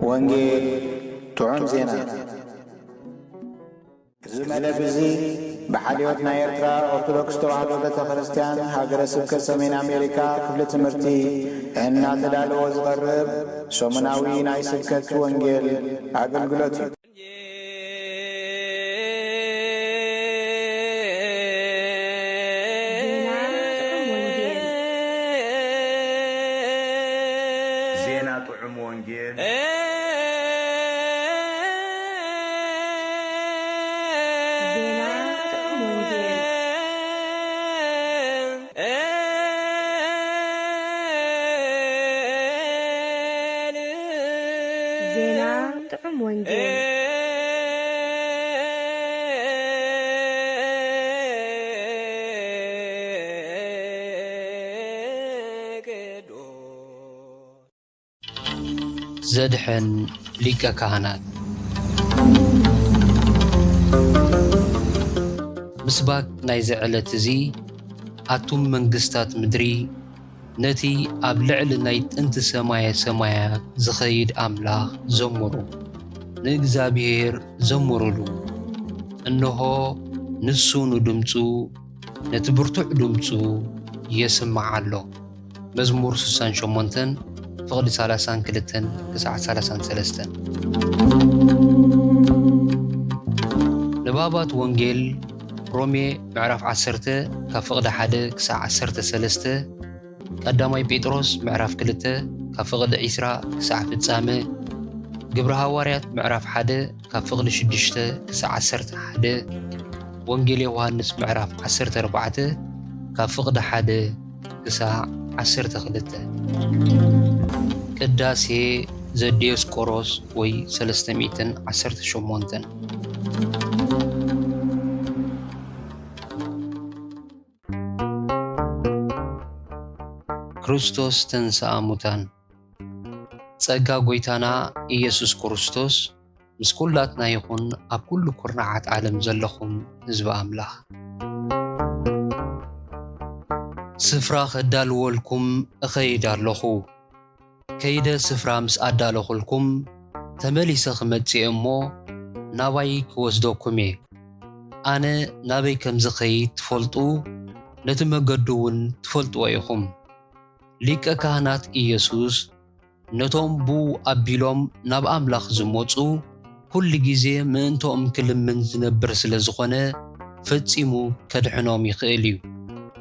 ወንጌል ጥዑም ዜና ዝመለብ እዚ ብሓልዮት ናይ ኤርትራ ኦርቶዶክስ ተዋህዶ ቤተ ክርስቲያን ሃገረ ስብከት ሰሜን ኣሜሪካ ክፍሊ ትምህርቲ እናተዳለወ ዝቐርብ ሰሙናዊ ናይ ስብከት ወንጌል ኣገልግሎት እዩ። ዜና ጥዑም ወንጌል ዘድሕን ሊቀ ካህናት ምስባክ ናይ ዝዕለት እዚ ኣቱም መንግስታት ምድሪ ነቲ ኣብ ልዕሊ ናይ ጥንቲ ሰማየ ሰማያት ዝኸይድ ኣምላኽ ዘምሩ ንእግዚኣብሔር ዘምሩሉ እነሆ ንሱ ንድምፁ ነቲ ብርቱዕ ድምፁ የስማዕ ኣሎ። መዝሙር 68 فقد 32 كساعة 33 نبابات وانجيل رومي معرف 10 كفقد 1 كساعة 13 قدامي بيتروس معرف 2 كفقد 10 كساعة 9 قبر هواريات معرف 1 كفقد 6 كساعة 11 وانجيل يوهانس معرف 14 كفقد 1 كساعة 12 ቅዳሴ ዘዲዮስቆሮስ ወይ 318 ክርስቶስ ተንሥአ እሙታን ጸጋ ጎይታና ኢየሱስ ክርስቶስ ምስ ኩላትና ይኹን ኣብ ኩሉ ኩርናዓት ዓለም ዘለኹም ህዝቢ ኣምላኽ ስፍራ ኸዳልወልኩም እኸይድ ኣለኹ ከይደ ስፍራ ምስ ኣዳለኹልኩም ተመሊሰ ክመጽእ እሞ ናባይ ክወስደኩም እየ ኣነ ናበይ ከም ዝኸይድ ትፈልጡ ነቲ መገዱ እውን ትፈልጥዎ ኢኹም ሊቀ ካህናት ኢየሱስ ነቶም ብኡ ኣቢሎም ናብ ኣምላኽ ዝመፁ ኩሉ ግዜ ምእንቶም ክልምን ዝነብር ስለ ዝኾነ ፈጺሙ ከድሕኖም ይኽእል እዩ።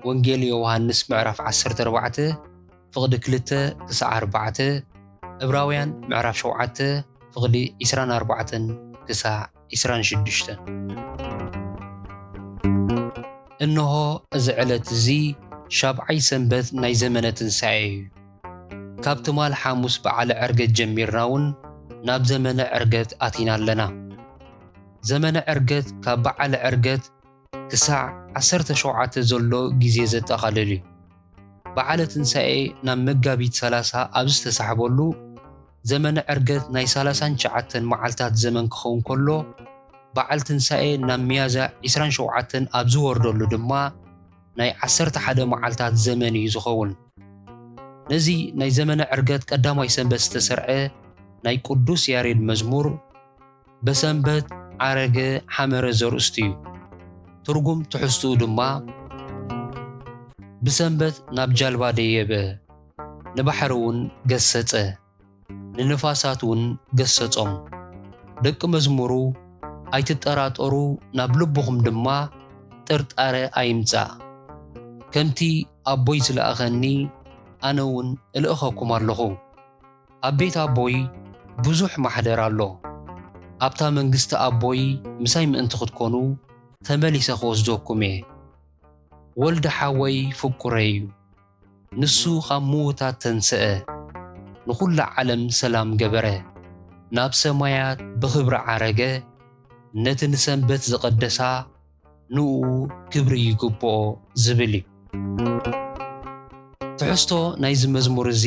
ወንጌል ዮሐንስ ምዕራፍ 14 فقد 2 كساعة 4 ዕብራውያን ምዕራፍ 7 فقد 24 كساعة 26 እነሆ እዚ ዕለት እዚ ሻብዓይ ሰንበት ናይ ዘመነ ትንሣኤ እዩ ካብ ትማል ሐሙስ በዓለ ዕርገት ጀሚርናውን ናብ ዘመነ ዕርገት ኣቲና ኣለና ዘመነ ዕርገት ካብ በዓለ ዕርገት ክሳዕ 17 ዘሎ ግዜ ዘጠቓልል እዩ በዓለ ትንሣኤ ናብ መጋቢት 30 ኣብ ዝተሳሕበሉ ዘመነ ዕርገት ናይ 39 መዓልታት ዘመን ክኸውን ከሎ በዓል ትንሣኤ ናብ ሚያዝያ 27 ኣብ ዝወርደሉ ድማ ናይ 11 መዓልታት ዘመን እዩ ዝኸውን ነዚ ናይ ዘመነ ዕርገት ቀዳማይ ሰንበት ዝተሰርዐ ናይ ቅዱስ ያሬድ መዝሙር በሰንበት ዓረገ ሓመረ ዘርእስቱ እዩ ትርጉም ትሕዝትኡ ድማ بسنبت ناب جالبا ديبه نبحرون قسته ننفاساتون قسطهم دق مزمورو اي تتقراطرو ناب لبهم دما طرطاره ايمصا كمتي ابوي سلاخني انون الخكم الله ابيت ابوي بزح محضر الله ابتا منغست ابوي مساي انت خدكونو تمليسه خوزدوكم ولد حوي فكريو نسو خموتا تنسأ نخل عالم سلام جبره ناب سمايات بخبر عرقه نتن سنبت زقدسا نو كبري يقبو زبلي ትሕዝቶ ናይዚ መዝሙር እዚ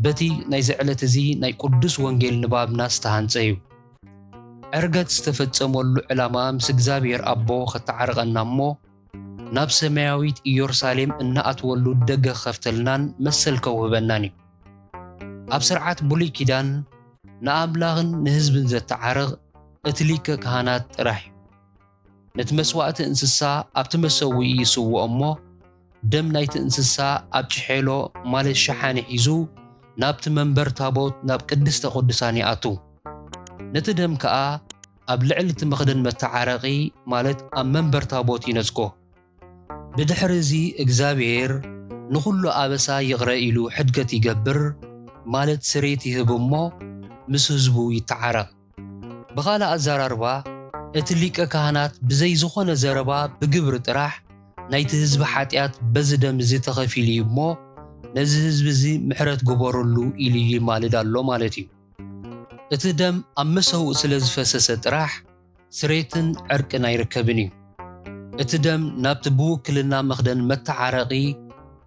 በቲ ናይ ዝዕለት እዚ ናይ ቅዱስ ወንጌል ንባብና ዝተሃንጸ እዩ። ዕርገት ዝተፈጸመሉ ዕላማ ምስ እግዚአብሔር ኣቦ ከተዓርቐና እሞ ናብ ሰማያዊት ኢየሩሳሌም እናኣትወሉ ደገ ከፍተልናን መሰል ከውህበናን እዩ። ኣብ ስርዓት ብሉይ ኪዳን ንኣምላኽን ንህዝብን ዘተዓርቕ እቲ ሊቀ ካህናት ጥራሕ እዩ። ነቲ መስዋእቲ እንስሳ ኣብቲ መሰዊኢ ይስውኦ እሞ ደም ናይቲ እንስሳ ኣብ ጭሔሎ ማለት ሸሓነ ሒዙ ናብቲ መንበር ታቦት ናብ ቅድስተ ቅዱሳን ይኣቱ። ነቲ ደም ከዓ ኣብ ልዕሊ እቲ መኽደን መተዓረቒ ማለት ኣብ መንበር ታቦት ይነጽጎ። ብድሕሪ እዚ እግዚአብሔር ንኹሉ ኣበሳ ይቕረ ኢሉ ሕድገት ይገብር ማለት ስሬት ይህብ እሞ ምስ ህዝቡ ይተዓረቕ። ብኻልእ ኣዘራርባ እቲ ሊቀ ካህናት ብዘይ ዝኾነ ዘረባ ብግብሪ ጥራሕ ናይቲ ህዝቢ ሓጢኣት በዚ ደም እዚ ተኸፊሉ እዩ እሞ ነዚ ህዝቢ እዚ ምሕረት ግበረሉ ኢሉ ይማልድ ኣሎ ማለት እዩ። እቲ ደም ኣብ መሰውእ ስለ ዝፈሰሰ ጥራሕ ስሬትን ዕርቅን ኣይርከብን እዩ። እቲ ደም ናብቲ ብውክልና መኽደን መተዓረቒ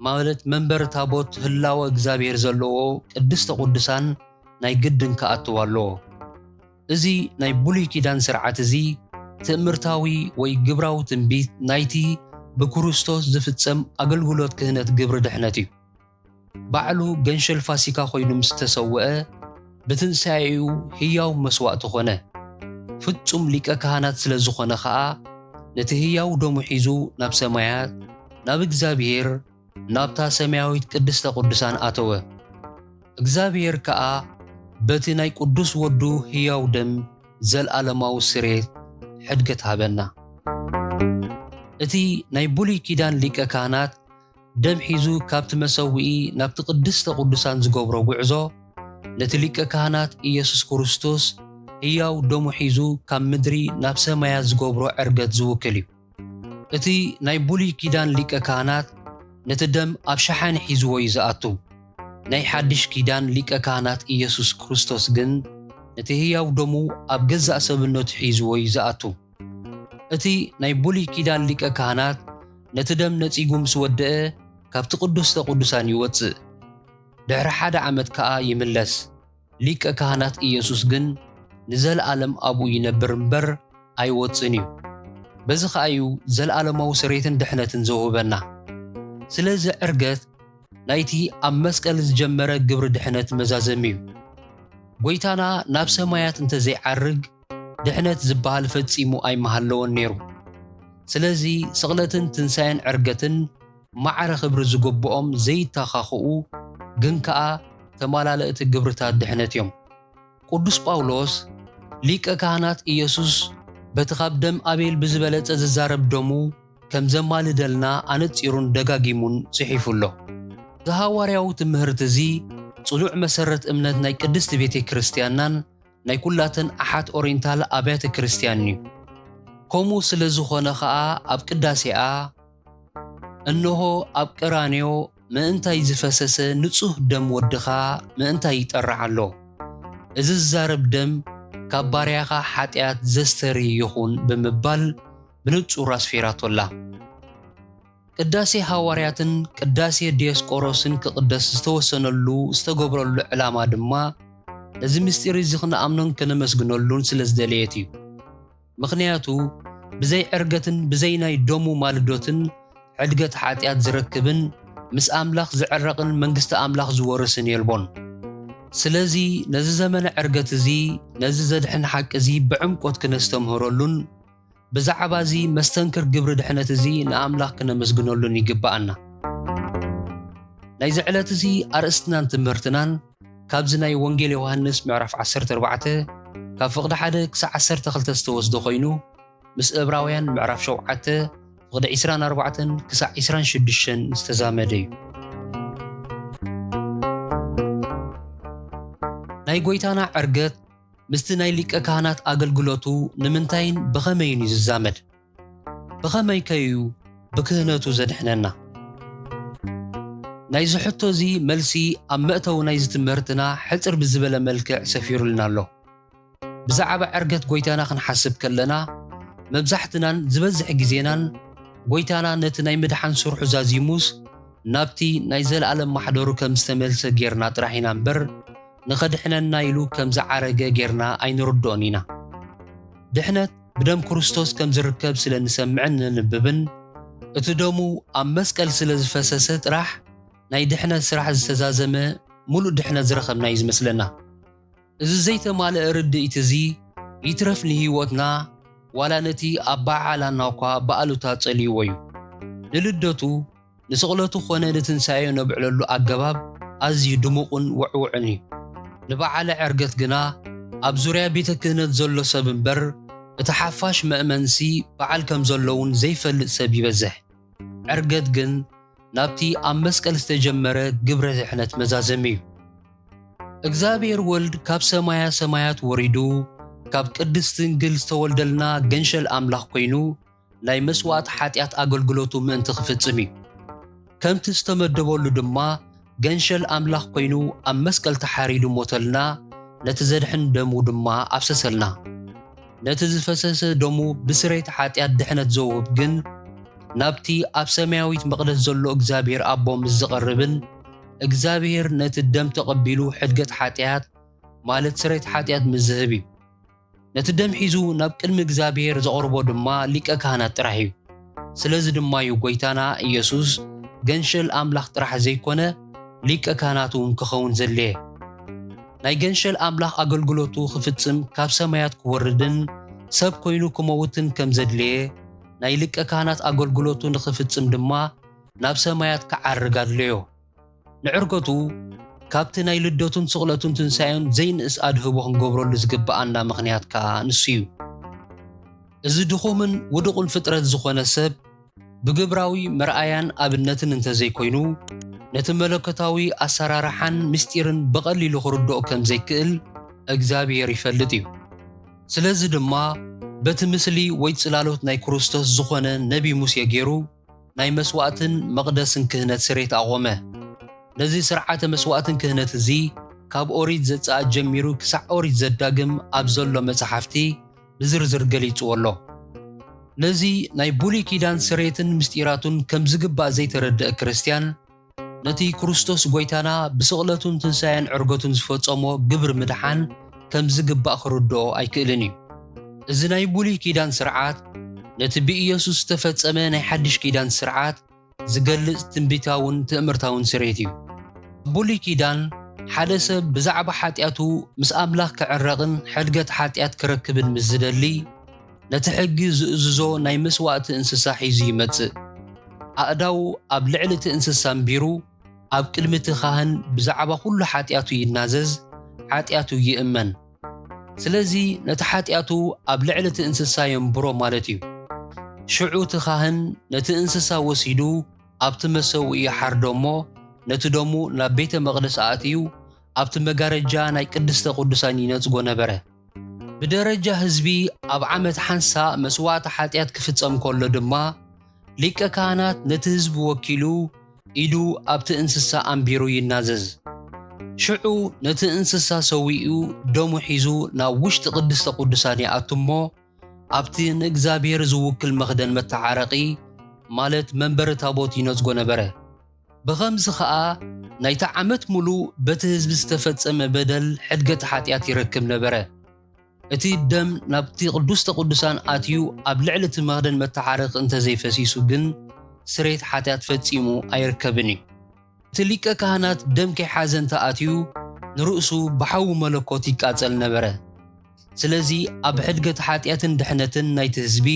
ማለት መንበሪ ታቦት ህላወ እግዚአብሔር ዘለዎ ቅድስተ ቅዱሳን ናይ ግድን ከኣትዎ ኣለዎ። እዚ ናይ ብሉይ ኪዳን ስርዓት እዚ ትእምርታዊ ወይ ግብራዊ ትንቢት ናይቲ ብክርስቶስ ዝፍጸም ኣገልግሎት ክህነት ግብሪ ድሕነት እዩ። ባዕሉ ገንሸል ፋሲካ ኮይኑ ምስ ተሰውአ ብትንሳኤኡ ህያው መስዋእቲ ኾነ። ፍጹም ሊቀ ካህናት ስለ ዝኾነ ከዓ ነቲ ህያው ደሙ ሒዙ ናብ ሰማያት ናብ እግዚአብሔር ናብታ ሰማያዊት ቅድስተ ቅዱሳን ኣተወ። እግዚአብሔር ከዓ በቲ ናይ ቅዱስ ወዱ ህያው ደም ዘለዓለማዊ ስሬት ሕድገት ሃበና። እቲ ናይ ብሉይ ኪዳን ሊቀ ካህናት ደም ሒዙ ካብቲ መሰዊኢ ናብቲ ቅድስተ ቅዱሳን ዝገብሮ ጉዕዞ ነቲ ሊቀ ካህናት ኢየሱስ ክርስቶስ ህያው ደሙ ሒዙ ካብ ምድሪ ናብ ሰማያት ዝገብሮ ዕርገት ዝውክል እዩ። እቲ ናይ ብሉይ ኪዳን ሊቀ ካህናት ነቲ ደም ኣብ ሸሓነ ሒዝዎ እዩ ዝኣቱ። ናይ ሓድሽ ኪዳን ሊቀ ካህናት ኢየሱስ ክርስቶስ ግን ነቲ ህያው ደሙ ኣብ ገዛእ ሰብነቱ ሒዝዎ እዩ ዝኣቱ። እቲ ናይ ብሉይ ኪዳን ሊቀ ካህናት ነቲ ደም ነጺጉ ምስ ወድአ ካብቲ ቅድስተ ቅዱሳን ይወፅእ። ድሕሪ 1 ዓመት ከዓ ይምለስ። ሊቀ ካህናት ኢየሱስ ግን ንዘለዓለም ኣብኡ ይነብር እምበር ኣይወፅን እዩ። በዚ ከዓ እዩ ዘለዓለማዊ ስሬትን ድሕነትን ዝውህበና። ስለዚ ዕርገት ናይቲ ኣብ መስቀል ዝጀመረ ግብሪ ድሕነት መዛዘሚ እዩ። ጎይታና ናብ ሰማያት እንተዘይዓርግ ድሕነት ዝበሃል ፈጺሙ ኣይመሃለወን ነይሩ። ስለዚ ስቕለትን ትንሳኤን ዕርገትን ማዕረ ክብሪ ዝግብኦም ዘይተኻኽኡ ግን ከዓ ተመላለእቲ ግብርታት ድሕነት እዮም። ቅዱስ ጳውሎስ ሊቀ ካህናት ኢየሱስ በቲ ካብ ደም ኣቤል ብዝበለጸ ዝዛረብ ደሙ ከም ዘማልደልና ኣነጺሩን ደጋጊሙን ጽሒፉ ኣሎ። ዝሃዋርያዊ ትምህርቲ እዚ ጽኑዕ መሰረት እምነት ናይ ቅድስቲ ቤተ ክርስቲያንናን ናይ ኩላተን ኣሓት ኦሪየንታል ኣብያተ ክርስቲያን እዩ። ከምኡ ስለ ዝኾነ ከዓ ኣብ ቅዳሴኣ እነሆ ኣብ ቀራንዮ ምእንታይ ዝፈሰሰ ንጹህ ደም ወድኻ ምእንታይ ይጠርዕ ኣሎ፣ እዚ ዝዛረብ ደም ካብ ባርያኻ ሓጢኣት ዘስተሪ ይኹን ብምባል ብንጹር ኣስፊራቶላ። ቅዳሴ ሃዋርያትን ቅዳሴ ዲዮስቆሮስን ክቅደስ ዝተወሰነሉ ዝተገብረሉ ዕላማ ድማ ነዚ ምስጢር እዚ ክንኣምኖን ከነመስግነሉን ስለ ዝደለየት እዩ። ምኽንያቱ ብዘይ ዕርገትን ብዘይ ናይ ደሙ ማልዶትን ዕድገት ሓጢኣት ዝረክብን ምስ ኣምላኽ ዝዕረቕን መንግስቲ ኣምላኽ ዝወርስን የልቦን። ስለዚ ነዚ ዘመነ ዕርገት እዚ ነዚ ዘድሕን ሓቂ እዚ ብዕምቆት ክነስተምህረሉን ብዛዕባ እዚ መስተንክር ግብሪ ድሕነት እዚ ንኣምላኽ ክነመስግነሉን ይግባአና። ናይ ዝዕለት እዚ ኣርእስትናን ትምህርትናን ካብዚ ናይ ወንጌል ዮሃንስ ምዕራፍ 14 ካብ ፍቕዲ 1 ክሳብ 12 ዝተወስደ ኮይኑ ምስ ዕብራውያን ምዕራፍ 7 ፍቕዲ 24 ክሳብ 26 ዝተዛመደ እዩ። ናይ ጎይታና ዕርገት ምስቲ ናይ ሊቀ ካህናት ኣገልግሎቱ ንምንታይን ብኸመይን እዩ ዝዛመድ? ብኸመይ ከዩ ብክህነቱ ዘድሕነና? ናይ ዝሕቶ እዚ መልሲ ኣብ መእተው ናይ ትምህርትና ሕፅር ብዝበለ መልክዕ ሰፊሩልና ኣሎ። ብዛዕባ ዕርገት ጎይታና ክንሓስብ ከለና መብዛሕትናን ዝበዝሕ ግዜናን ጎይታና ነቲ ናይ ምድሓን ስርሑ ዛዚሙስ ናብቲ ናይ ዘለዓለም ማሕደሩ ከም ዝተመልሰ ጌርና ጥራሕ ኢና እምበር ንኸድሕነና ኢሉ ከም ዝዓረገ ጌርና ኣይንርድኦን ኢና። ድሕነት ብደም ክርስቶስ ከም ዝርከብ ስለ ንሰምዕን ንንብብን እቲ ደሙ ኣብ መስቀል ስለ ዝፈሰሰ ጥራሕ ናይ ድሕነት ስራሕ ዝተዛዘመ ሙሉእ ድሕነት ዝረኸብና እዩ ዝመስለና። እዚ ዘይተማልአ ርድኢት እዚ ይትረፍ ንህይወትና ዋላ ነቲ ኣብ በዓላና እኳ በዓሉታ ጸልይዎ እዩ። ንልደቱ ንስቕለቱ ኾነ ንትንሣኤ ነብዕለሉ ኣገባብ ኣዝዩ ድሙቕን ውዕውዕን እዩ። ንበዓለ ዕርገት ግና ኣብ ዙርያ ቤተ ክህነት ዘሎ ሰብ እምበር እቲ ሓፋሽ መእመንሲ በዓል ከም ዘለውን ዘይፈልጥ ሰብ ይበዝሕ። ዕርገት ግን ናብቲ ኣብ መስቀል ዝተጀመረ ግብረ ድሕነት መዛዘሚ እዩ። እግዚአብሔር ወልድ ካብ ሰማያ ሰማያት ወሪዱ ካብ ቅድስት ድንግል ዝተወልደልና ገንሸል ኣምላኽ ኮይኑ ናይ መስዋዕት ሓጢአት ኣገልግሎቱ ምእንቲ ክፍጽም እዩ። ከምቲ ዝተመደበሉ ድማ ገንሸል ኣምላኽ ኮይኑ ኣብ መስቀል ተሓሪዱ ሞተልና ነቲ ዘድሕን ደሙ ድማ ኣፍሰሰልና። ነቲ ዝፈሰሰ ደሙ ብስረይት ሓጢአት ድሕነት ዘውህብ ግን ናብቲ ኣብ ሰማያዊት መቕደስ ዘሎ እግዚአብሔር ኣቦ ምስ ዝቐርብን እግዚአብሔር ነቲ ደም ተቐቢሉ ሕድገት ሓጢአት ማለት ስረይት ሓጢአት ምስ ዝህብ እዩ። ነቲ ደም ሒዙ ናብ ቅድሚ እግዚአብሔር ዘቕርቦ ድማ ሊቀ ካህናት ጥራሕ እዩ። ስለዚ ድማ እዩ ጎይታና ኢየሱስ ገንሸል ኣምላኽ ጥራሕ ዘይኮነ ሊቀ ካህናት እውን ክኸውን ዘድልየ። ናይ ገንሸል ኣምላኽ ኣገልግሎቱ ክፍጽም ካብ ሰማያት ክወርድን ሰብ ኮይኑ ክመውትን ከም ዘድልየ ናይ ሊቀ ካህናት ኣገልግሎቱ ንክፍጽም ድማ ናብ ሰማያት ክዓርግ ኣድልዮ። ንዕርገቱ ካብቲ ናይ ልደቱን ስቕለቱን ትንሣኤን ዘይንእስ ኣድህቦ ክንገብረሉ ዝግብኣና ምኽንያት ከዓ ንሱ እዩ። እዚ ድኹምን ውድቑን ፍጥረት ዝኾነ ሰብ ብግብራዊ መርኣያን ኣብነትን እንተዘይኮይኑ ነቲ መለኮታዊ ኣሰራርሓን ምስጢርን በቐሊሉ ክርድኦ ከም ዘይክእል እግዚአብሔር ይፈልጥ እዩ። ስለዚ ድማ በቲ ምስሊ ወይ ጽላሎት ናይ ክርስቶስ ዝኾነ ነቢ ሙሴ ገይሩ ናይ መስዋዕትን መቕደስን ክህነት ስሬት ኣቖመ። ነዚ ስርዓተ መስዋዕትን ክህነት እዚ ካብ ኦሪት ዘጸአት ጀሚሩ ክሳዕ ኦሪት ዘዳግም ኣብ ዘሎ መጽሓፍቲ ብዝርዝር ገሊጽዎ ኣሎ። ነዚ ናይ ብሉይ ኪዳን ስሬትን ምስጢራቱን ከም ዝግባእ ዘይተረድአ ክርስቲያን ነቲ ክርስቶስ ጎይታና ብስቕለቱን ትንሣኤን ዕርገቱን ዝፈጸሞ ግብሪ ምድሓን ከም ዝግባእ ክርድኦ ኣይክእልን እዩ። እዚ ናይ ብሉይ ኪዳን ስርዓት ነቲ ብኢየሱስ ዝተፈጸመ ናይ ሓድሽ ኪዳን ስርዓት ዝገልጽ ትንቢታውን ትእምርታውን ስሬት እዩ። ብሉይ ኪዳን ሓደ ሰብ ብዛዕባ ሓጢአቱ ምስ ኣምላኽ ክዕረቕን ሕድገት ሓጢአት ክረክብን ምስ ዝደሊ ነቲ ሕጊ ዝእዝዞ ናይ መስዋዕቲ እንስሳ ሒዙ ይመጽእ። ኣእዳው ኣብ ልዕሊ እቲ እንስሳ እምቢሩ ኣብ ቅድሚ እቲ ካህን ብዛዕባ ኩሉ ሓጢአቱ ይናዘዝ፣ ሓጢአቱ ይእመን። ስለዚ ነቲ ሓጢአቱ ኣብ ልዕሊ እቲ እንስሳ የንብሮ ማለት እዩ። ሽዑ እቲ ካህን ነቲ እንስሳ ወሲዱ ኣብቲ መሰዊኡ ይሓርዶ እሞ ነቲ ደሙ ናብ ቤተ መቕደስ ኣእትዩ ኣብቲ መጋረጃ ናይ ቅድስተ ቅዱሳን ይነጽጎ ነበረ። ብደረጃ ህዝቢ ኣብ ዓመት ሓንሳ መስዋዕቲ ሓጢአት ክፍጸም ከሎ ድማ ሊቀ ካህናት ነቲ ህዝቢ ወኪሉ ኢዱ ኣብቲ እንስሳ ኣንቢሩ ይናዘዝ። ሽዑ ነቲ እንስሳ ሰዊኡ ደሙ ሒዙ ናብ ውሽጢ ቅድስተ ቅዱሳን ይኣቱ እሞ ኣብቲ ንእግዚአብሔር ዝውክል መኽደን መተዓረቒ ማለት መንበሪ ታቦት ይነጽጎ ነበረ። ብኸምዚ ከዓ ናይቲ ዓመት ሙሉእ በቲ ህዝቢ ዝተፈጸመ በደል ሕድገት ሓጢአት ይረክብ ነበረ። እቲ ደም ናብቲ ቅዱስተ ቅዱሳን ኣትዩ ኣብ ልዕሊ እቲ መኽደን መተዓረቒ እንተዘይፈሲሱ ግን ስሬት ሓጢአት ፈጺሙ ኣይርከብን እዩ። እቲ ሊቀ ካህናት ደም ከይሓዘ እንተኣትዩ ንርእሱ ብሓዊ መለኮት ይቃጸል ነበረ። ስለዚ ኣብ ሕድገት ሓጢአትን ድሕነትን ናይቲ ህዝቢ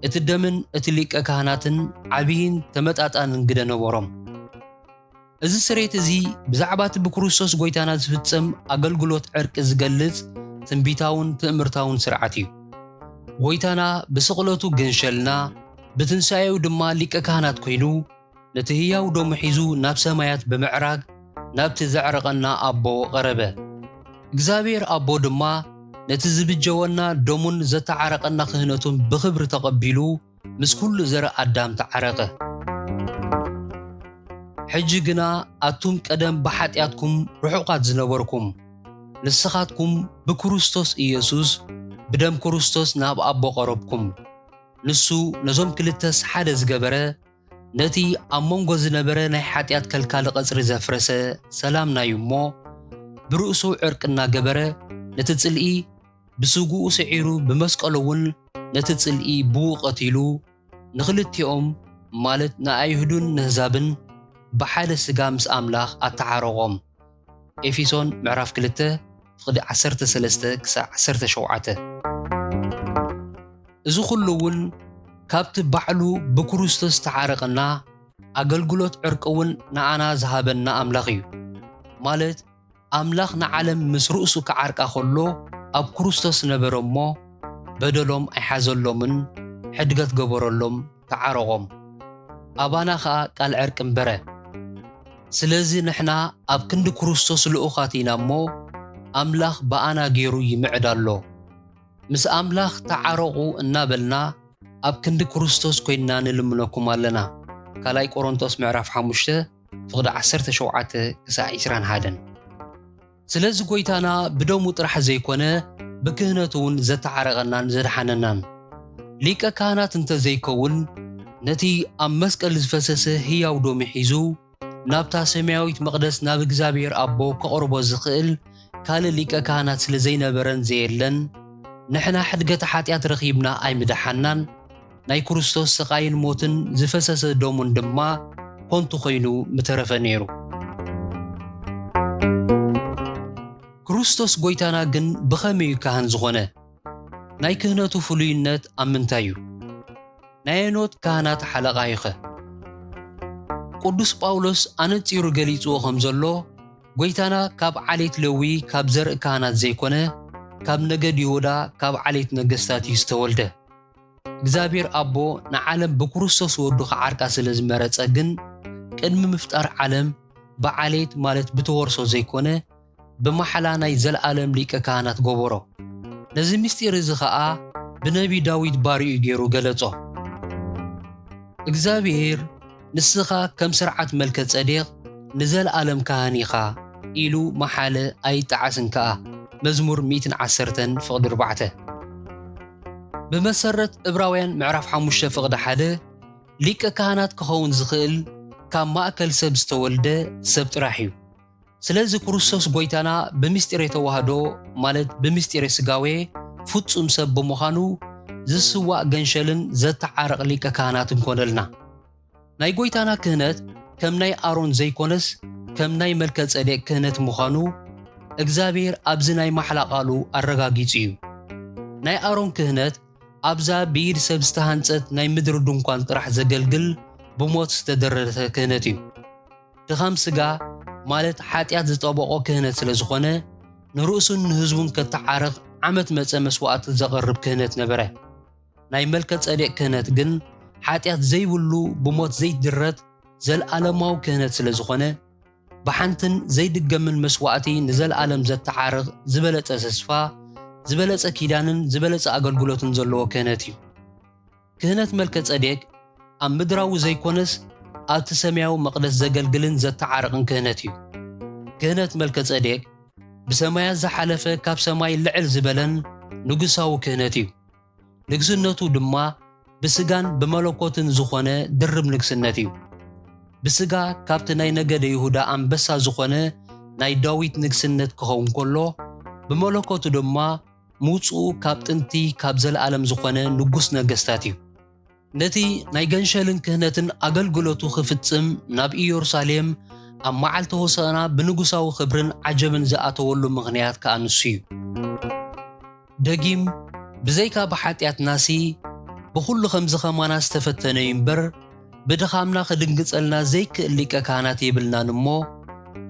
እቲ ደምን እቲ ሊቀ ካህናትን ዓብይን ተመጣጣንን ግደ ነበሮም። እዚ ስሬት እዚ ብዛዕባ እቲ ብክርስቶስ ጎይታና ዝፍጸም ኣገልግሎት ዕርቂ ዝገልጽ ትንቢታውን ትእምርታውን ስርዓት እዩ። ጎይታና ብስቕለቱ ገንሸልና ብትንሣኤው ድማ ሊቀ ካህናት ኮይኑ ነቲ ህያው ደሙ ሒዙ ናብ ሰማያት ብምዕራግ ናብቲ ዘዕረቐና ኣቦ ቀረበ። እግዚአብሔር ኣቦ ድማ ነቲ ዝብጀወና ደሙን ዘተዓረቐና ክህነቱን ብኽብሪ ተቐቢሉ ምስ ኩሉ ዘረ ኣዳም ተዓረቐ። ሕጂ ግና ኣቱም ቀደም ብሓጢአትኩም ርሑቓት ዝነበርኩም ንስኻትኩም ብክርስቶስ ኢየሱስ ብደም ክርስቶስ ናብ ኣቦ ቀረብኩም። ንሱ ነዞም ክልተስ ሓደ ዝገበረ نتي أمونغو زنبرة ناي حاتيات كالكال قصر زفرسة سلامنا يمو برؤسو عرقنا قبرة نتتسلقي بسوقو سعيرو بمسقلون نتتسلقي بو قتيلو نخلتيهم مالت نايهدون نهزابن بحال السقامس أملاخ أتعارغم إفيسون معرف كلته فقد 13 كسا 17 إذو خلوون كابت بعلو بكروستوس تعارقنا أقلقلوت عرقون نعنا زهابنا أملاخيو مالت أملاخنا عالم مسرؤسو كعرقا خلو أب كروستوس نبرمو بدلوم أحازلومن حدقت قبرلوم تعارقهم أبانا خا قال عرق مبره سلازي نحنا أب كند كروستوس لأخاتينا مو أملاخ بأنا جيرو يمعدالو مس أملاخ تعارقو النابلنا أب كند كروستوس كوينا نلمنكم لنا كالاي كورنتوس معرف حموشته فقد 17 كسا 20 هادن سلازي كويتانا بدو مطرح زيكونا بكهنتون زتعارقنا زدحاننا ليكا كانت انت زيكون نتي أم مسكال زفسسه هي ودومي حيزو نابتا سماويت مقدس ناب እግዚአብሔር أبو كقربو زخيل كال ليكا كانت سلزينا برن زيلن نحنا حدقة حاتيات رخيبنا أي مدحنان ناي كروستوس سقاين موتن زفسسه دومون دما كنتو خينو مترفنيرو كروستوس قويتانا جن بخميو كهان زغونه ناي كهنتو فلوينات أمنتايو ناينوت كهنات حلقة يخه قدوس باولوس أنتيرو غليصو خمزلو قويتانا كاب عليت لوي كاب زرق كهنات زيكونه كاب نجد يهودا كاب عليت نجستات يستولده እግዚአብሔር أبو نعالم بكروستوس ودو عرقا سلزمرت أجن قدم مفتار عالم بعليت مالت بتورسو زيكونه بمحلانا يزل عالم ليك كهنات غبورو نزي مستير زخاء بنبي داويد باريو جيرو غلطو እግዚአብሔር ንስኻ ከም ስርዓት መልከ ጸዲቕ ንዘል ዓለም ካህኒኻ ኢሉ መሓለ ኣይጣዓስን ከኣ መዝሙር 110 ፍቕዲ 4 ብመሰረት ዕብራውያን ምዕራፍ 5 ፍቕዲ 1 ሊቀ ካህናት ክኸውን ዝኽእል ካብ ማእከል ሰብ ዝተወልደ ሰብ ጥራሕ እዩ ስለዚ ክርስቶስ ጎይታና ብምስጢር የተዋህዶ ማለት ብምስጢር ስጋዌ ፍጹም ሰብ ብምዃኑ ዝስዋዕ ገንሸልን ዘተዓረቕ ሊቀ ካህናትን ኮነልና ናይ ጎይታና ክህነት ከም ናይ ኣሮን ዘይኮነስ ከም ናይ መልከ ጸዴቅ ክህነት ምዃኑ እግዚአብሔር ኣብዚ ናይ ማሕላ ቃሉ ኣረጋጊጹ እዩ ናይ ኣሮን ክህነት ኣብዛ ብኢድ ሰብ ዝተሃንጸት ናይ ምድሪ ድንኳን ጥራሕ ዘገልግል ብሞት ዝተደረተ ክህነት እዩ ድኻም ስጋ ማለት ሓጢኣት ዝጠበቆ ክህነት ስለ ዝኾነ ንርእሱን ንህዝቡን ከተዓረቕ ዓመት መጸ መስዋዕት ዘቐርብ ክህነት ነበረ ናይ መልከ ጸዴቅ ክህነት ግን ሓጢኣት ዘይብሉ ብሞት ዘይድረት ዘለዓለማዊ ክህነት ስለ ዝኾነ ብሓንትን ዘይድገምን መስዋዕቲ ንዘለዓለም ዘተዓርቕ ዝበለጸ ተስፋ ዝበለጸ ኪዳንን ዝበለጸ ኣገልግሎትን ዘለዎ ክህነት እዩ ክህነት መልከ ጸዴቅ ኣብ ምድራዊ ዘይኮነስ ኣብቲ ሰማያዊ መቕደስ ዘገልግልን ዘተዓርቕን ክህነት እዩ ክህነት መልከ ጸዴቅ ብሰማያት ዝሓለፈ ካብ ሰማይ ልዕል ዝበለን ንጉሳዊ ክህነት እዩ ንግስነቱ ድማ بسجان بملكوتن زخونة درب نكسنتيو بسجا كابت ناي نجد يهودا أم بس زخونة ناي داويت نكسنت كهون كله بملكوت دما موتسو كابتنتي كابزل عالم زخونة نجوس نجستاتيو نتي ناي جنشلن كهنتن أقل قلوتو خفتسم ناب يورساليم أم معلته سانا بنجوساو خبرن عجبن زاتو ولو مغنيات كأنسيو دقيم بزيكا بحاتيات ناسي بخل خمس خمانا استفتنا ينبر بدخامنا خدنقصلنا زيك اللي كهانات يبلنا نمو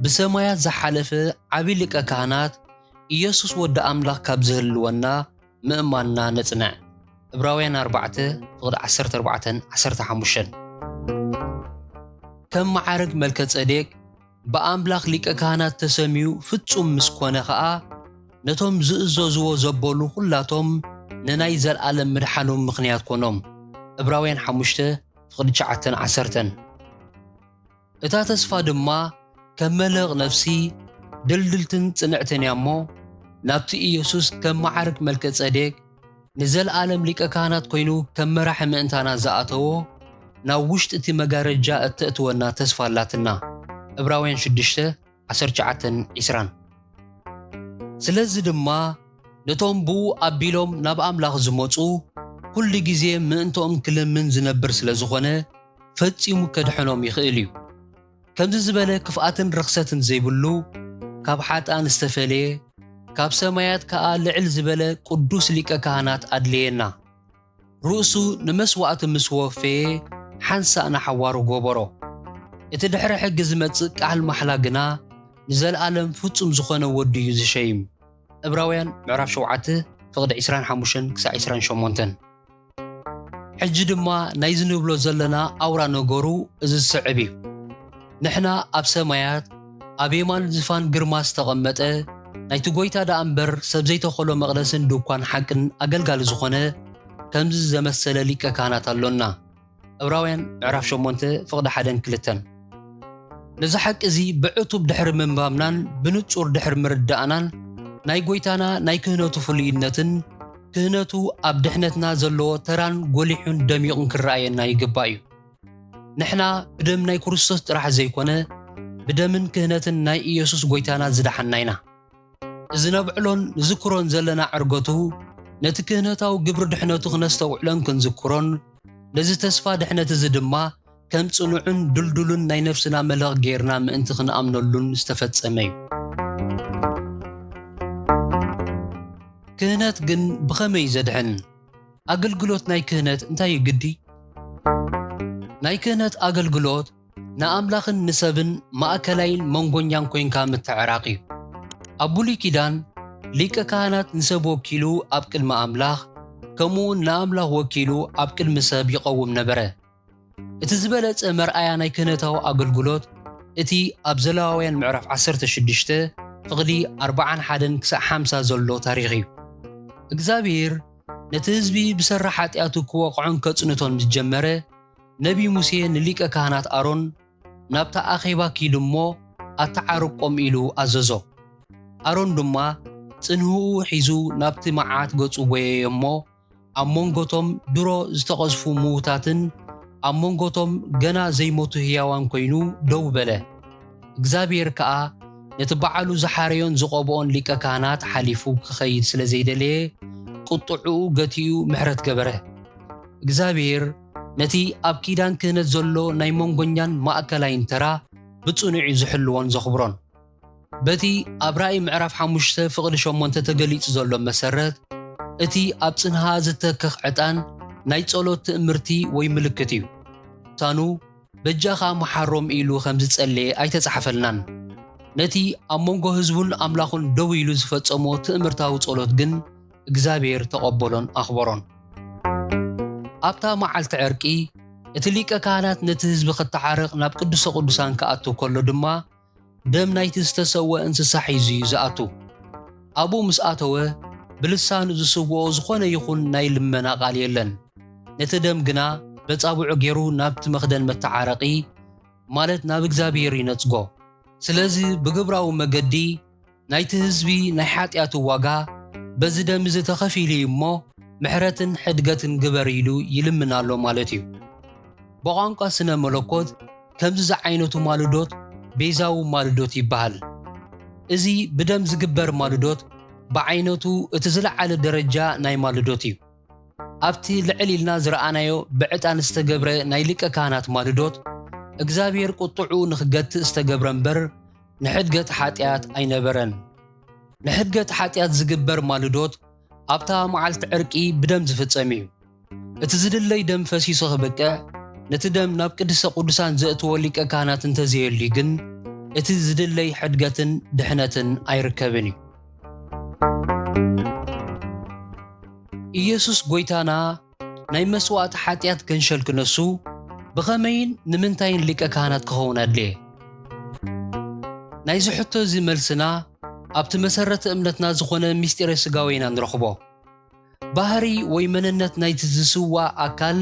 بسمايات زحالفه عبي اللي كهانات يسوس ود أملاك كابزهلونا مأماننا نتنع عبراويان 4 فقد 14 كم معارك ملكة صديق بأملاك لك كهانات تسميو فتسوم مسكونة خاء نتوم زئزوزو زبولو خلاتهم نناي زل عالم مرحانهم مخنيات كونهم عبراويان 5 فقد 19 اتا تسفا دما كملغ نفسي دلدلتن صنعتن يامو نابتي يسوس كم معارك ملكة صديق نزل عالم لك كهانات كوينو كم مرح مئنتانا زاتو ናብ ውሽጢ እቲ መጋረጃ እትእትወና ተስፋ ኣላትና ዕብራውያን 6:19-20 ስለዚ ድማ ነቶም ብኡ ኣቢሎም ናብ ኣምላኽ ዝመፁ ኩሉ ግዜ ምእንቶም ክልምን ዝነብር ስለ ዝኾነ ፈጺሙ ከድሕኖም ይኽእል እዩ ከምዚ ዝበለ ክፍኣትን ርኽሰትን ዘይብሉ ካብ ሓጣን ዝተፈለየ ካብ ሰማያት ከዓ ልዕል ዝበለ ቅዱስ ሊቀ ካህናት ኣድልየና ርእሱ ንመስዋዕቲ ምስ ወፈየ ሓንሳእ ናሓዋሩ ገበሮ እቲ ድሕሪ ሕጊ ዝመጽእ ቃል ማሕላ ግና ንዘለኣለም ፍጹም ዝኾነ ወዲ እዩ ዝሸይም ዕብራውያን 7:25-28 ሕጂ ድማ ናይ ዝንብሎ ዘለና ኣውራ ነገሩ እዚ ዝስዕብ እዩ ንሕና ኣብ ሰማያት ኣብ የማን ዝፋን ግርማ ዝተቐመጠ ናይቲ ጎይታ ዳ እምበር ሰብ ዘይተኸሎ መቕደስን ድኳን ሓቅን ኣገልጋሊ ዝኾነ ከምዚ ዘመሰለ ሊቀ ካህናት ኣሎና ዕብራውያን 8:1-2 ነዚ ሓቂ እዚ ብዕቱብ ድሕሪ ምንባብናን ብንጹር ድሕሪ ምርዳእናን ናይ ጎይታና ናይ ክህነቱ ፍሉይነትን ክህነቱ ኣብ ድሕነትና ዘለዎ ተራን ጎሊሑን ደሚቑን ክረኣየና ይግባእ እዩ ንሕና ብደም ናይ ክርስቶስ ጥራሕ ዘይኮነ ብደምን ክህነትን ናይ ኢየሱስ ጎይታና ዝዳሓና ኢና እዚ ነብዕሎን ንዝክሮን ዘለና ዕርገቱ ነቲ ክህነታዊ ግብሪ ድሕነቱ ክነስተውዕሎን ክንዝክሮን ነዚ ተስፋ ድሕነት እዚ ድማ ከም ጽኑዕን ድልዱልን ናይ ነፍስና መልኽ ጌርና ምእንቲ ክንኣምነሉን ዝተፈጸመ እዩ ክህነት ግን ብኸመይ ዘድሕን ኣገልግሎት ናይ ክህነት እንታይ ይግዲ ናይ ክህነት ኣገልግሎት ንኣምላኽን ንሰብን ማእከላይን መንጎኛን ኮይንካ ምትዕራቕ እዩ ኣብ ብሉይ ኪዳን ሊቀ ካህናት ንሰብ ወኪሉ ኣብ ቅድሚ ኣምላኽ ከምኡውን ንኣምላኽ ወኪሉ ኣብ ቅድሚ ሰብ ይቐውም ነበረ እቲ ዝበለጸ መርኣያ ናይ ክህነታዊ ኣገልግሎት እቲ ኣብ ዘሌዋውያን ምዕራፍ 16:41-50 ዘሎ ታሪኽ እዩ እግዚኣብሔር ነቲ ህዝቢ ብሰራሕ ኃጢአቱ ክወቕዖን ከጽንቶን ምስ ጀመረ ነቢ ሙሴ ንሊቀ ካህናት ኣሮን ናብታ ኣኼባ ኪዱ እሞ ኣተዓርቆም ኢሉ ኣዘዞ ኣሮን ድማ ጽንህኡ ሒዙ ናብቲ መዓት ገጹ ጐየየ እሞ ኣብ መንጎቶም ድሮ ዝተቐዝፉ ምዉታትን ኣብ መንጎቶም ገና ዘይሞቱ ህያዋን ኮይኑ ደው በለ እግዚኣብሔር ከዓ ነቲ በዓሉ ዝሓረዮን ዝቐብኦን ሊቀ ካህናት ሓሊፉ ክኸይድ ስለ ዘይደለየ ቁጥዑኡ ገቲኡ ምሕረት ገበረ እግዚኣብሔር ነቲ ኣብ ኪዳን ክህነት ዘሎ ናይ መንጎኛን ማእከላይን ተራ ብጽኑዕ ዝሕልዎን ዘኽብሮን በቲ ኣብ ራእይ ምዕራፍ 5:8 ተገሊጹ ዘሎ መሰረት እቲ ኣብ ጽንሃ ዝተከኽ ዕጣን ናይ ጸሎት ትእምርቲ ወይ ምልክት እዩ ታኑ በጃኻ መሓሮም ኢሉ ከም ዝጸለየ ኣይተጻሕፈልናን ነቲ ኣብ መንጎ ህዝቡን ኣምላኹን ደው ኢሉ ዝፈጸሞ ትእምርታዊ ጸሎት ግን እግዚኣብሔር ተቐበሎን ኣኽበሮን ኣብታ መዓልቲ ዕርቂ እቲ ሊቀ ካህናት ነቲ ህዝቢ ክተዓርቕ ናብ ቅዱሰ ቅዱሳን ክኣቱ ከሎ ድማ ደም ናይቲ ዝተሰውአ እንስሳ ሒዙ እዩ ዝኣቱ ኣብኡ ምስ ኣተወ ብልሳኑ ዝስውኦ ዝኾነ ይኹን ናይ ልመና ቃል የለን ነቲ ደም ግና በጻብዑ ገይሩ ናብቲ መኽደን መተዓረቒ ማለት ናብ እግዚኣብሔር ይነጽጎ ስለዚ ብግብራዊ መገዲ ናይቲ ህዝቢ ናይ ኃጢአቱ ዋጋ በዚ ደም እዚ ተኸፊሉ እሞ ምሕረትን ሕድገትን ግበር ኢሉ ይልምናሎ ማለት እዩ ብቋንቋ ስነ መለኮት ከምዚ ዓይነቱ ማልዶት ቤዛዊ ማልዶት ይበሃል እዚ ብደም ዝግበር ማልዶት ብዓይነቱ እቲ ዝለዓለ ደረጃ ናይ ማልዶት እዩ ኣብቲ ልዕል ኢልና ዝረኣናዮ ብዕጣን ዝተገብረ ናይ ሊቀ ካህናት ማልዶት እግዚኣብሔር ቁጥዑ ንኽገትእ ዝተገብረ እምበር ንሕድገት ኃጢአት ኣይነበረን ንሕድገት ኃጢአት ዝግበር ማልዶት ኣብታ መዓልቲ ዕርቂ ብደም ዝፍጸም እዩ እቲ ዝድለይ ደም ፈሲሱ ክብቅዕ ነቲ ደም ናብ ቅድስተ ቅዱሳን ዘእትዎ ሊቀ ካህናት እንተዘየሉ ግን እቲ ዝድለይ ሕድገትን ድሕነትን ኣይርከብን እዩ ኢየሱስ ጎይታና ናይ መስዋዕቲ ኃጢአት ገንሸል ክነሱ ብኸመይን ንምንታይን ሊቀ ካህናት ክኸውን ኣድልየ ናይ ዝሕቶ እዚ መልስና ኣብቲ መሰረተ እምነትና ዝኾነ ምስጢረ ስጋዊ ኢና ንረኽቦ ባህሪ ወይ መንነት ናይቲ ዝስዋዕ ኣካል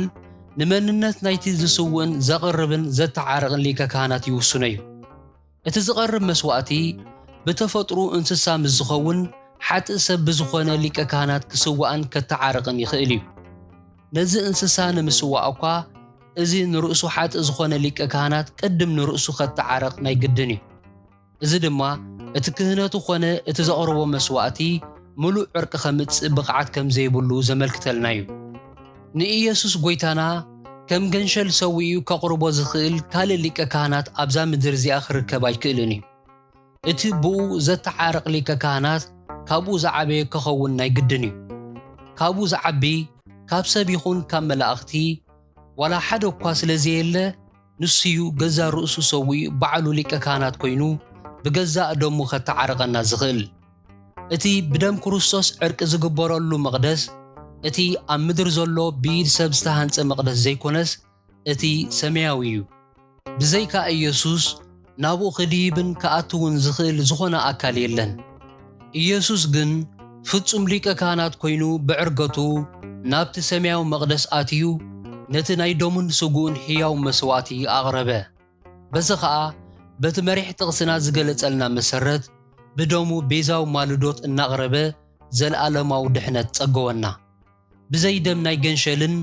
ንመንነት ናይቲ ዝስውዕን ዘቕርብን ዘተዓርቕን ሊቀ ካህናት ይውስኖ እዩ እቲ ዝቐርብ መስዋዕቲ ብተፈጥሩ እንስሳ ምስ ዝኸውን ሓጥእ ሰብ ብዝኾነ ሊቀ ካህናት ክስዋዕን ከተዓርቕን ይኽእል እዩ ነዚ እንስሳ ንምስዋዕ እኳ እዚ ንርእሱ ሓጥ ዝኾነ ሊቀ ካህናት ቅድም ንርእሱ ከተዓረቕ ናይ ግድን እዩ። እዚ ድማ እቲ ክህነቱ ኾነ እቲ ዘቕርቦ መስዋዕቲ ምሉእ ዕርቂ ከምጽእ ብቕዓት ከም ዘይብሉ ዘመልክተልና እዩ። ንኢየሱስ ጎይታና ከም ገንሸል ሰዊኡ ከቕርቦ ዝኽእል ካልእ ሊቀ ካህናት ኣብዛ ምድር እዚኣ ክርከብ ኣይክእልን እዩ። እቲ ብኡ ዘተዓረቕ ሊቀ ካህናት ካብኡ ዝዓበየ ክኸውን ናይ ግድን እዩ። ካብኡ ዝዓቢ ካብ ሰብ ይኹን ካብ መላእኽቲ ዋላ ሓደ እኳ ስለዘየለ ንስዩ ገዛ ርእሱ ሰዊኡ ባዕሉ ሊቀ ካህናት ኮይኑ ብገዛእ ደሙ ከተዓረቐና ዝኽእል። እቲ ብደም ክርስቶስ ዕርቂ ዝግበረሉ መቕደስ እቲ ኣብ ምድር ዘሎ ብኢድ ሰብ ዝተሃንጸ መቕደስ ዘይኮነስ እቲ ሰማያዊ እዩ። ብዘይካ ኢየሱስ ናብኡ ክድይብን ከኣትውን ዝኽእል ዝኾነ ኣካል የለን። ኢየሱስ ግን ፍጹም ሊቀ ካህናት ኮይኑ ብዕርገቱ ናብቲ ሰማያዊ መቕደስ ኣትዩ ነቲ ናይ ደሙን ስጉኡን ሕያው መስዋዕቲ ኣቕረበ። በዚ ኸዓ በቲ መሪሕ ጥቕስና ዝገለጸልና መሰረት ብደሙ ቤዛዊ ማልዶት እናቕረበ ዘለኣለማዊ ድሕነት ጸገወና። ብዘይ ደም ናይ ገንሸልን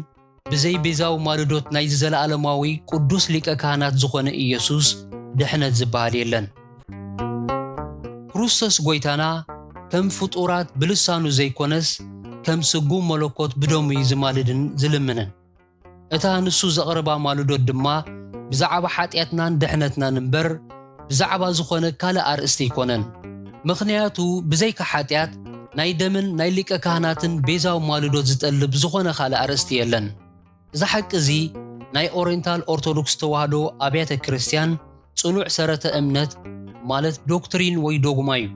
ብዘይ ቤዛዊ ማልዶት ናይ ዘለኣለማዊ ቅዱስ ሊቀ ካህናት ዝኾነ ኢየሱስ ድሕነት ዝበሃል የለን። ክርስቶስ ጎይታና ከም ፍጡራት ብልሳኑ ዘይኮነስ ከም ስጉም መለኮት ብደሙ እዩ ዝማልድን ዝልምንን። እታ ንሱ ዘቕርባ ማልዶት ድማ ብዛዕባ ሓጢአትናን ድሕነትናን እምበር ብዛዕባ ዝኾነ ካልእ ኣርእስቲ ይኮነን። ምኽንያቱ ብዘይካ ሓጢአት ናይ ደምን ናይ ሊቀ ካህናትን ቤዛዊ ማልዶት ዝጠልብ ዝኾነ ካልእ ኣርእስቲ የለን። እዚ ሓቂ እዚ ናይ ኦሪየንታል ኦርቶዶክስ ተዋህዶ ኣብያተ ክርስቲያን ጽኑዕ ሰረተ እምነት ማለት ዶክትሪን ወይ ዶግማ እዩ።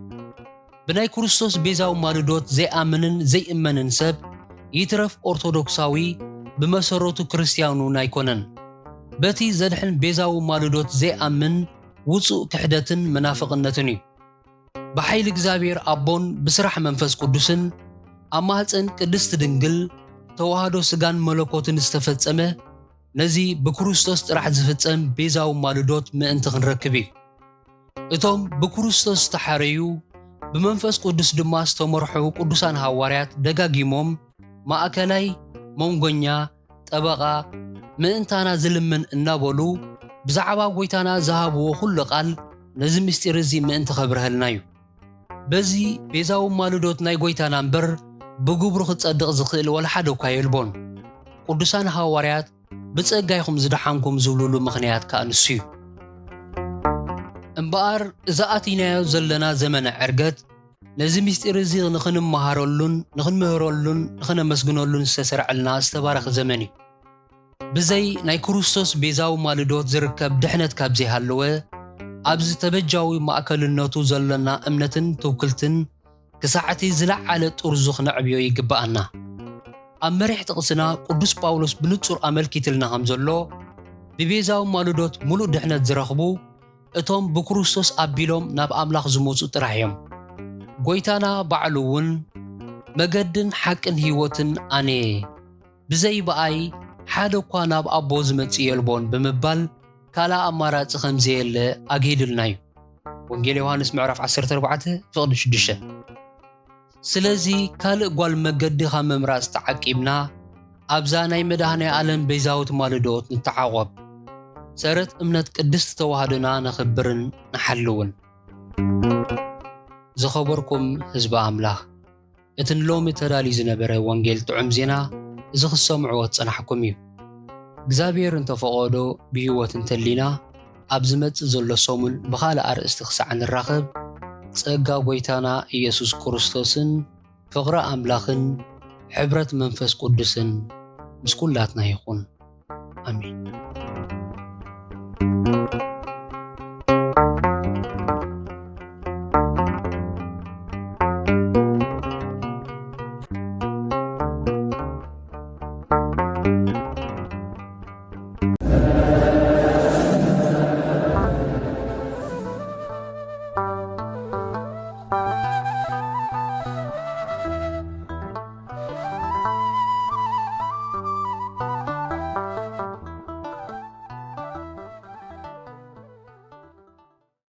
ብናይ ክርስቶስ ቤዛዊ ማልዶት ዘይኣምንን ዘይእመንን ሰብ ይትረፍ ኦርቶዶክሳዊ ብመሰረቱ ክርስቲያኑ ናይኮነን። በቲ ዘድሕን ቤዛዊ ማልዶት ዘይኣምን ውፁእ ክሕደትን መናፍቕነትን እዩ። ብሓይሊ እግዚኣብሔር ኣቦን ብስራሕ መንፈስ ቅዱስን ኣብ ማህፀን ቅድስቲ ድንግል ተዋህዶ ስጋን መለኮትን ዝተፈጸመ ነዚ ብክርስቶስ ጥራሕ ዝፍጸም ቤዛዊ ማልዶት ምእንቲ ክንረክብ እዩ። እቶም ብክርስቶስ ዝተሓረዩ ብመንፈስ ቅዱስ ድማ ዝተመርሑ ቅዱሳን ሐዋርያት ደጋጊሞም ማእከላይ መንጎኛ ጠበቓ ምእንታና ዝልምን እናበሉ ብዛዕባ ጎይታና ዝሃብዎ ኩሉ ቃል ነዚ ምስጢር እዚ ምእንቲ ኸብርህልና እዩ። በዚ ቤዛዊ ማልዶት ናይ ጎይታና እምበር ብግብሩ ክጸድቕ ዝኽእል ወላ ሓደ እኳ የልቦን። ቅዱሳን ሐዋርያት ብጸጋይኹም ዝደሓንኩም ዝብልሉ ምኽንያት ከዓ ንሱ እዩ። እምበኣር እዛ ኣቲናዮ ዘለና ዘመነ ዕርገት ነዚ ምስጢር እዚ ንኽንመሃረሉን ንኽንምህረሉን ንኽነመስግነሉን ዝተሰርዐልና ዝተባረኸ ዘመን እዩ። ብዘይ ናይ ክርስቶስ ቤዛዊ ማልዶት ዝርከብ ድሕነት ካብ ዘይሃለወ ኣብዚ ተበጃዊ ማእከልነቱ ዘለና እምነትን ትውክልትን ክሳዕቲ ዝለዓለ ጥርዙ ክነዕብዮ ይግባአና። ኣብ መሪሕ ጥቕስና ቅዱስ ጳውሎስ ብንጹር ኣመልኪትልና ከም ዘሎ ብቤዛዊ ማልዶት ሙሉእ ድሕነት ዝረኽቡ እቶም ብክርስቶስ ኣቢሎም ናብ ኣምላኽ ዝመፁ ጥራሕ እዮም። ጎይታና ባዕሉ እውን መገድን ሓቅን ህይወትን ኣነ ብዘይ በኣይ ሓደ እኳ ናብ ኣቦ ዝመጽእ የልቦን ብምባል ካልእ ኣማራፂ ከምዘየለ ኣግሂድልና እዩ። ወንጌል ዮሃንስ ምዕራፍ 14:6። ስለዚ ካልእ ጓል መገዲ ካብ ምምራፅ ተዓቂብና ኣብዛ ናይ መድኃኔ ዓለም ቤዛዊት ማልዶት ንተዓቖብ ሰረት እምነት ቅድስቲ ተዋህዶና ነኽብርን ንሓልውን። ዝኸበርኩም ህዝቢ ኣምላኽ እቲ ንሎሚ ተዳልዩ ዝነበረ ወንጌል ጥዑም ዜና እዚ ክሰምዕዎ ዝጸናሕኩም እዩ። እግዚኣብሔር እንተፈቐዶ ብህይወት እንተሊና ኣብ ዝመጽእ ዘሎ ሰሙን ብኻልእ ኣርእስቲ ክሳዕ ንራኸብ ጸጋ ጎይታና ኢየሱስ ክርስቶስን ፍቕሪ ኣምላኽን ሕብረት መንፈስ ቅዱስን ምስ ኩላትና ይኹን። ኣሜን።